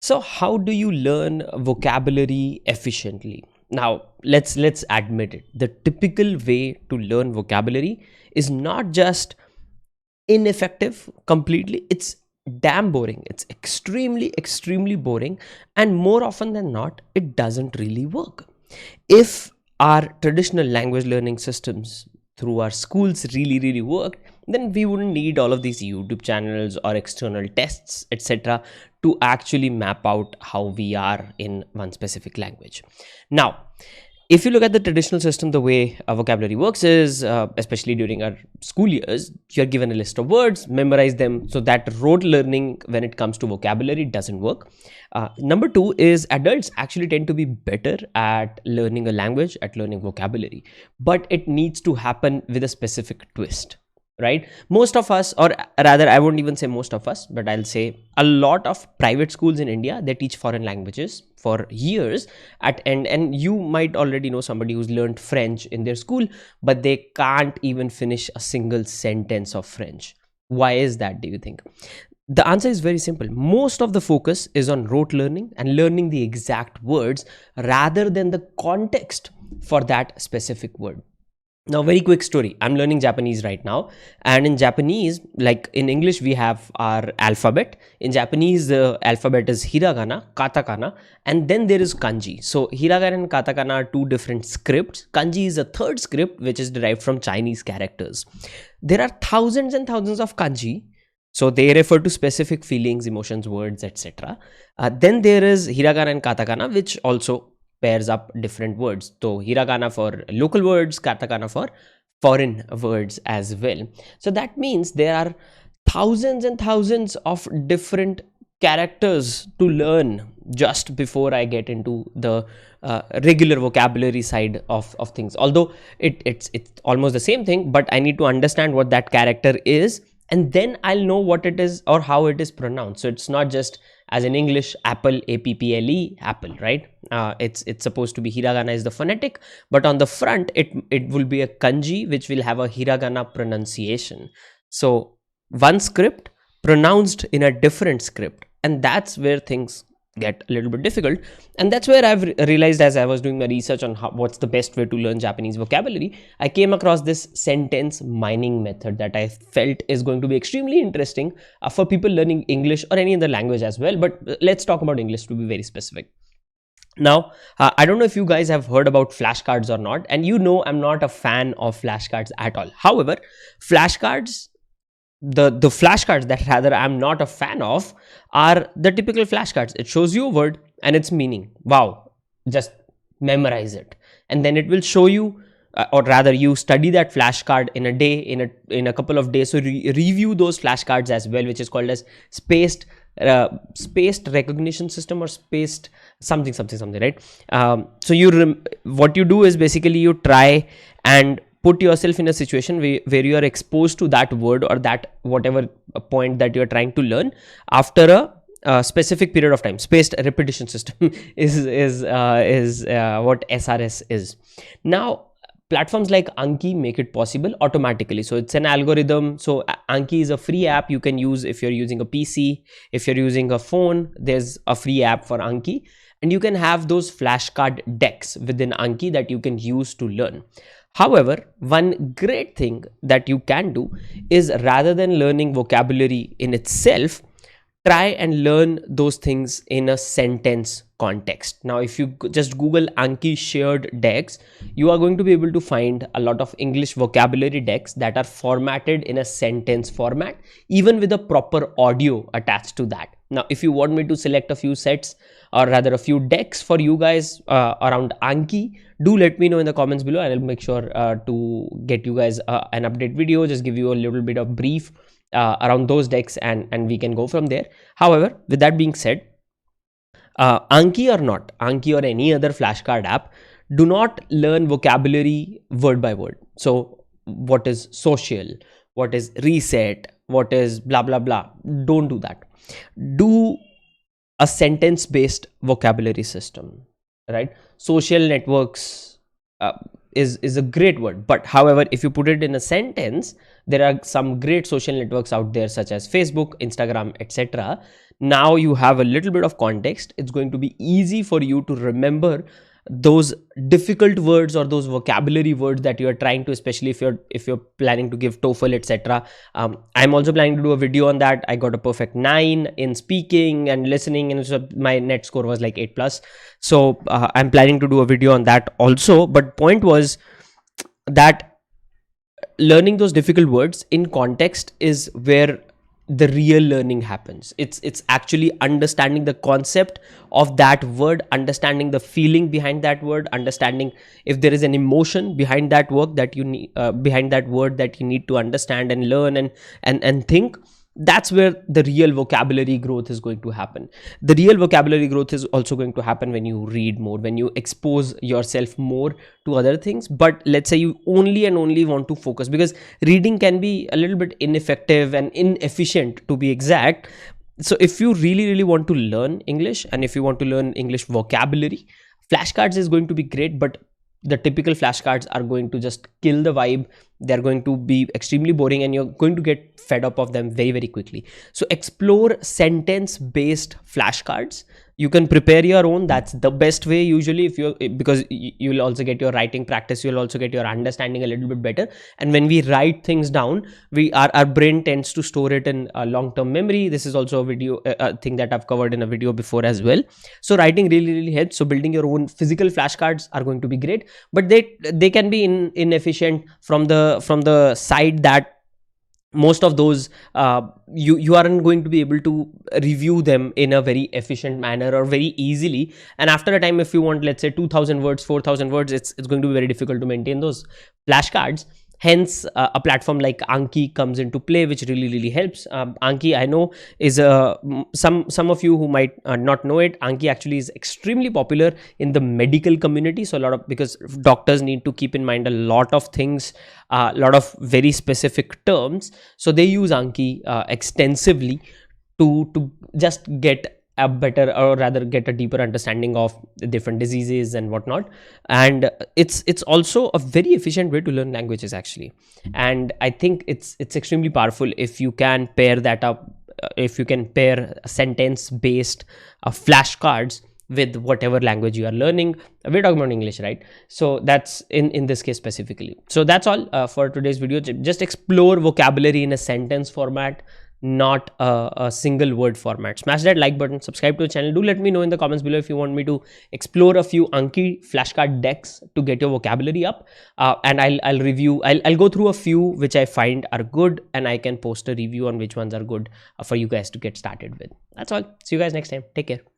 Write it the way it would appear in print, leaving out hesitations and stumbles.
So how do you learn vocabulary efficiently? Now, let's admit it. The typical way to learn vocabulary is not just ineffective completely, it's damn boring. It's extremely boring, and more often than not, it doesn't really work. If our traditional language learning systems through our schools really worked, then we wouldn't need all of these YouTube channels or external tests, etc., to actually map out how we are in one specific language. Now, if you look at the traditional system, the way vocabulary works is, especially during our school years, you're given a list of words, memorize them. So that rote learning when it comes to vocabulary doesn't work. Number two is adults actually tend to be better at learning a language, at learning vocabulary, but it needs to happen with a specific twist. Right, most of us, or rather I won't even say most of us, but I'll say a lot of private schools in India, they teach foreign languages for years and you might already know somebody who's learned French in their school, but they can't even finish a single sentence of French. Why is that, do you think? The answer is very simple. Most of the focus is on rote learning and learning the exact words rather than the context for that specific word. Now, very quick story. I'm learning Japanese right now. And in Japanese, like in English, we have our alphabet. In Japanese, the alphabet is hiragana, katakana, and then there is kanji. So hiragana and katakana are two different scripts. Kanji is a third script, which is derived from Chinese characters. There are thousands and thousands of kanji. So they refer to specific feelings, emotions, words, etc. Then there is hiragana and katakana, which also pairs up different words. So hiragana for local words, katakana for foreign words as well. So that means there are thousands and thousands of different characters to learn just before I get into the regular vocabulary side of things. Although it's almost the same thing, but I need to understand what that character is, and then I'll know what it is or how it is pronounced. So it's not just as in English, apple, apple, apple, right? It's supposed to be hiragana is the phonetic, but on the front, it will be a kanji, which will have a hiragana pronunciation. So one script pronounced in a different script, and that's where things get a little bit difficult. And that's where I've realized, as I was doing my research on what's the best way to learn Japanese vocabulary, I came across this sentence mining method that I felt is going to be extremely interesting for people learning English or any other language as well. But let's talk about English to be very specific. Now, I don't know if you guys have heard about flashcards or not, and you know I'm not a fan of flashcards at all. However, flashcards, the flashcards that rather I'm not a fan of, are the typical flashcards. It shows you a word and its meaning. Wow, just memorize it, and then it will show you, or rather you study that flashcard in a day, in a couple of days. So review those flashcards as well, which is called as spaced recognition system, or spaced something, right? So what you do is basically you try and put yourself in a situation where you are exposed to that word or that whatever point that you are trying to learn after a specific period of time. Spaced repetition system is what SRS is. Now, platforms like Anki make it possible automatically. So it's an algorithm. So Anki is a free app you can use if you're using a PC. If you're using a phone, there's a free app for Anki, and you can have those flashcard decks within Anki that you can use to learn. However, one great thing that you can do is, rather than learning vocabulary in itself, try and learn those things in a sentence context. Now, if you just Google Anki shared decks, you are going to be able to find a lot of English vocabulary decks that are formatted in a sentence format, even with a proper audio attached to that. Now, if you want me to select a few sets, or rather a few decks for you guys around Anki, do let me know in the comments below, and I'll make sure to get you guys an update video, just give you a little bit of brief around those decks, and we can go from there. However, with that being said, Anki or not, Anki or any other flashcard app, do not learn vocabulary word by word. So what is social, what is reset, what is blah blah blah, don't do that. Do a sentence based vocabulary system, right? Social networks, is a great word. But however, if you put it in a sentence, there are some great social networks out there such as Facebook, Instagram, etc. Now you have a little bit of context. It's going to be easy for you to remember those difficult words or those vocabulary words that you are trying to, especially if you're planning to give TOEFL, etc. I'm also planning to do a video on that. I got a perfect 9 in speaking and listening, and so my net score was like 8 plus. So I'm planning to do a video on that also. But point was that learning those difficult words in context is where the real learning happens. It's actually understanding the concept of that word, understanding the feeling behind that word, understanding if there is an emotion behind that work that you need, behind that word that you need to understand and learn and think. That's where the real vocabulary growth is going to happen. The real vocabulary growth is also going to happen when you read more, when you expose yourself more to other things. But let's say you only and only want to focus, because reading can be a little bit ineffective and inefficient, to be exact. So if you really want to learn English, and if you want to learn English vocabulary, flashcards is going to be great. But the typical flashcards are going to just kill the vibe. They're going to be extremely boring, and you're going to get fed up of them very quickly. So explore sentence based flashcards. You can prepare your own. That's the best way usually, if you, because you will also get your writing practice, you'll also get your understanding a little bit better. And when we write things down, our brain tends to store it in long-term memory. This is also a video thing that I've covered in a video before as well. So writing really helps. So building your own physical flashcards are going to be great, but they can be inefficient from the side that most of those you aren't going to be able to review them in a very efficient manner or very easily. And after a time, if you want, let's say 2000 words, 4000 words, it's going to be very difficult to maintain those flashcards. Hence a platform like Anki comes into play, which really helps. Anki, I know, is some of you who might not know it. Anki actually is extremely popular in the medical community. So because doctors need to keep in mind a lot of things, a lot of very specific terms. So they use Anki extensively to just get a better, or rather get a deeper understanding of different diseases and whatnot. And it's also a very efficient way to learn languages actually. And I think it's extremely powerful if you can pair that up, if you can pair sentence based flashcards with whatever language you are learning. We're talking about English, right? So that's in this case specifically. So that's all for today's video. Just explore vocabulary in a sentence format, not a single word format. Smash that like button, subscribe to the channel. Do let me know in the comments below if you want me to explore a few Anki flashcard decks to get your vocabulary up, and I'll go through a few which I find are good, and I can post a review on which ones are good for you guys to get started with. That's all. See you guys next time. Take care.